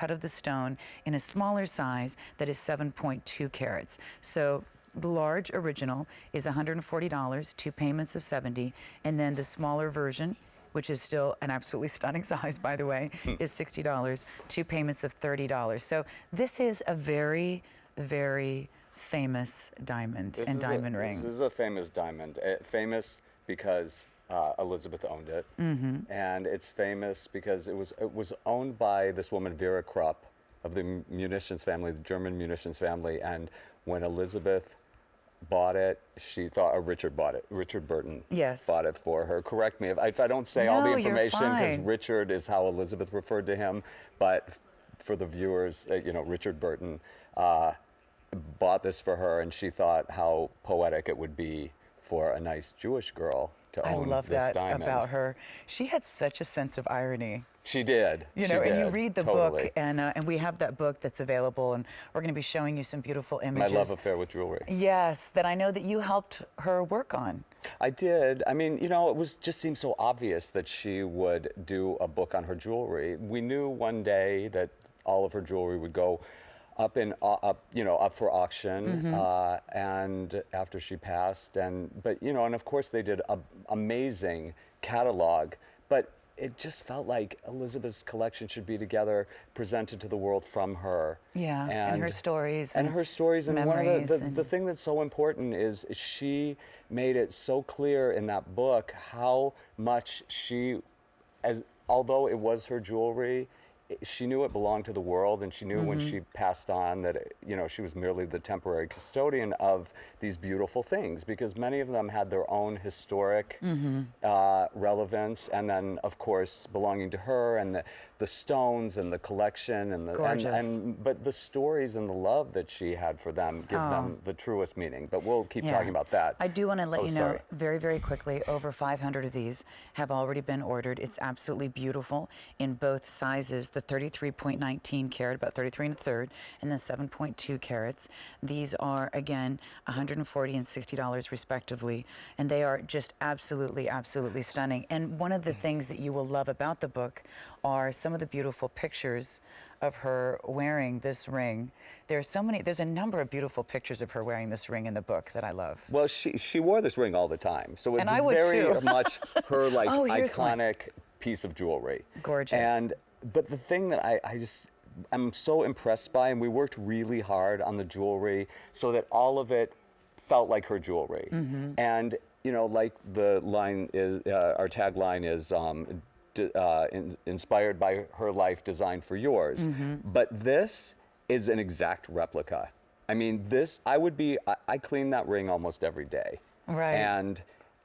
out of the stone in a smaller size that is 7.2 carats. So the large original is $140, 2 payments of $70, and then the smaller version, which is still an absolutely stunning size, by the way, is $60, 2 payments of $30. So this is a very, very famous diamond and diamond ring. This is a famous diamond. Famous because Elizabeth owned it, and it's famous because it was owned by this woman Vera Krupp of the munitions family, the German munitions family. And when Elizabeth bought it, she thought Richard bought it. Richard Burton bought it for her. Correct me if I don't say all the information, because Richard is how Elizabeth referred to him. But for the viewers, you know, Richard Burton bought this for her, and she thought how poetic it would be for a nice Jewish girl to own this diamond. I love that about her. She had such a sense of irony. She did. You know, and you read the book, and we have that book that's available, and we're going to be showing you some beautiful images. My love affair with jewelry. Yes, that I know that you helped her work on. I did. I mean, you know, just seemed so obvious that she would do a book on her jewelry. We knew one day that all of her jewelry would go up for auction, and after she passed, but you know, and of course they did an amazing catalog, but it just felt like Elizabeth's collection should be together, presented to the world from her. Yeah, and her stories. And her stories. And one of the thing that's so important is she made it so clear in that book how much although it was her jewelry, she knew it belonged to the world, and she knew when she passed on that, you know, she was merely the temporary custodian of these beautiful things, because many of them had their own historic relevance, and then of course belonging to her, and the stones and the collection and but the stories and the love that she had for them give them the truest meaning. But we'll keep talking about that. I do want to let you know very, very quickly, over 500 of these have already been ordered. It's absolutely beautiful in both sizes, the 33.19 carat, about 33 1/3, and then 7.2 carats. These are, again, $140 and $60 respectively, and they are just absolutely, absolutely stunning. And one of the things that you will love about the book are some of the beautiful pictures of her wearing this ring. There's a number of beautiful pictures of her wearing this ring in the book that I love. Well, she wore this ring all the time, so it's very much her iconic piece of jewelry. Gorgeous. But the thing that I'm so impressed by, and we worked really hard on the jewelry so that all of it felt like her jewelry. And you know, like the line is, our tagline is, inspired by her life, designed for yours. But this is an exact replica. I mean, I clean that ring almost every day. Right. And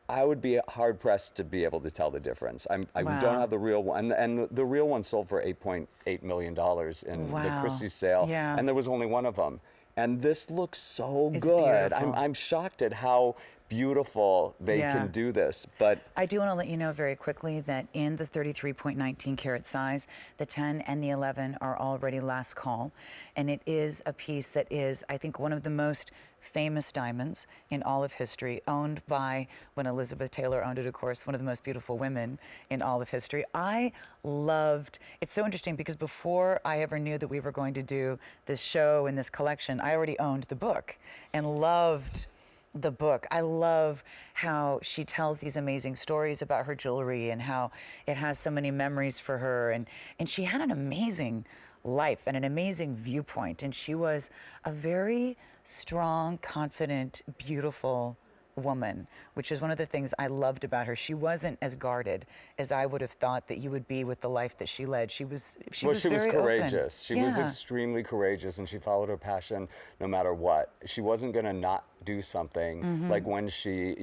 I would be hard pressed to be able to tell the difference. I don't have the real one, and the real one sold for $8.8 million in the Christie's sale, and there was only one of them. And this looks so good. I'm shocked at how beautiful they can do this. But I do want to let you know very quickly that in the 33.19 carat size, the 10 and the 11 are already last call, and it is a piece that is, I think, one of the most famous diamonds in all of history, owned by, when Elizabeth Taylor owned it, of course, one of the most beautiful women in all of history. It's so interesting because before I ever knew that we were going to do this show and this collection, I already owned the book and loved the book. I love how she tells these amazing stories about her jewelry and how it has so many memories for her. And she had an amazing life and an amazing viewpoint. And she was a very strong, confident, beautiful woman, which is one of the things I loved about her. She wasn't as guarded as I would have thought that you would be with the life that she led. She was very courageous. Open. She was extremely courageous, and she followed her passion no matter what. She wasn't going to not do something, like when she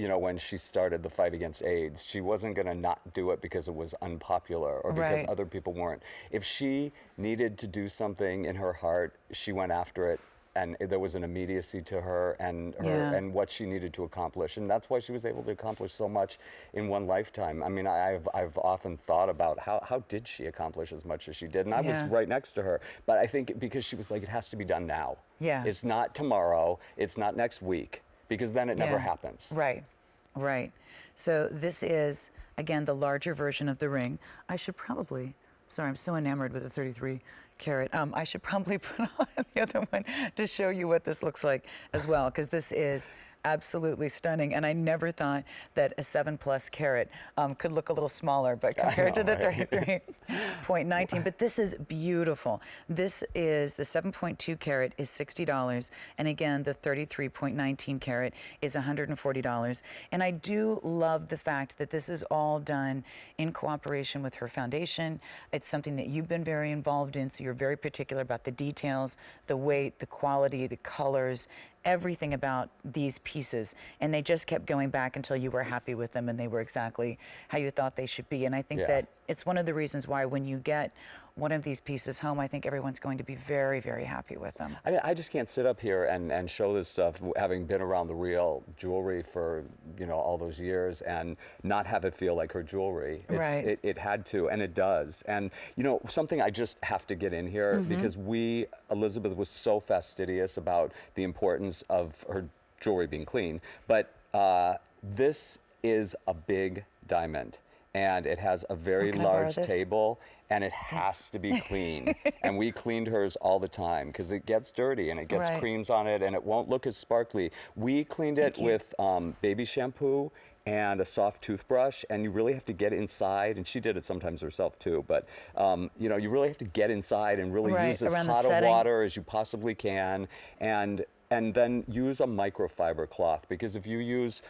started the fight against AIDS. She wasn't going to not do it because it was unpopular or because other people weren't. If she needed to do something in her heart, she went after it. And there was an immediacy to her and and what she needed to accomplish, and that's why she was able to accomplish so much in one lifetime. I mean, I've often thought about how did she accomplish as much as she did, and I was right next to her. But I think because she was like, it has to be done now. Yeah. It's not tomorrow. It's not next week, because then it never happens. Right. Right. So this is, again, the larger version of the ring. I should probably. Sorry, I'm so enamored with the 33 carat. I should probably put on the other one to show you what this looks like as well, because this is absolutely stunning. And I never thought that a 7+ carat could look a little smaller, but compared to the 33.19, but this is beautiful. This is the 7.2 carat is $60, and again, the 33.19 carat is $140. And I do love the fact that this is all done in cooperation with her foundation. It's something that you've been very involved in, so you're very particular about the details, the weight, the quality, the colors, everything about these pieces. And they just kept going back until you were happy with them and they were exactly how you thought they should be. And I think that it's one of the reasons why when you get one of these pieces home, I think everyone's going to be very, very happy with them. I mean, I just can't sit up here and show this stuff, having been around the real jewelry for, you know, all those years, and not have it feel like her jewelry. Right. It had to, and it does. And, you know, something I just have to get in here, because Elizabeth was so fastidious about the importance of her jewelry being clean, but this is a big diamond. And it has a very large table, and it has to be clean. And we cleaned hers all the time because it gets dirty and it gets creams on it and it won't look as sparkly. We cleaned it with baby shampoo and a soft toothbrush, and you really have to get inside, and she did it sometimes herself too, but you know, you really have to get inside and really use as hot of water as you possibly can, and then use a microfiber cloth, because if you use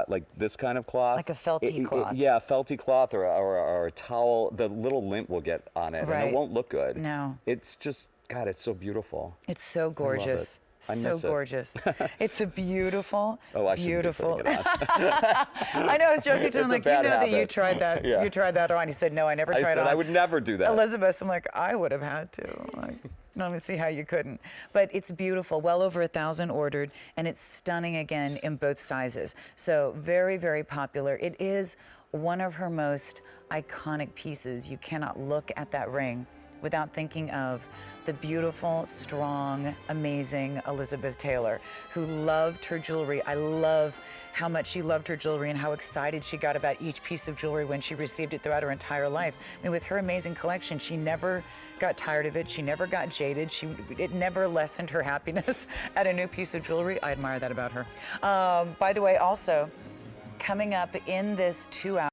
like this kind of cloth, like a felty cloth. Yeah, a felty cloth or a towel, the little lint will get on it, and it won't look good. No. It's just, God, it's so beautiful. It's so gorgeous. So gorgeous. It's a beautiful, Oh, I beautiful. Be it on. I know, I was joking to him, like, you know habit. that you tried that. You tried that on. He said, no, I never tried it on. I would never do that. Elizabeth, I'm like, I would have had to. Like, no, I don't see how you couldn't. But it's beautiful. Well over 1,000 ordered, and it's stunning again in both sizes. So very, very popular. It is one of her most iconic pieces. You cannot look at that ring without thinking of the beautiful, strong, amazing Elizabeth Taylor, who loved her jewelry. I love how much she loved her jewelry and how excited she got about each piece of jewelry when she received it throughout her entire life. I mean, with her amazing collection, she never got tired of it. She never got jaded. It never lessened her happiness at a new piece of jewelry. I admire that about her. By the way, also, coming up in this 2 hour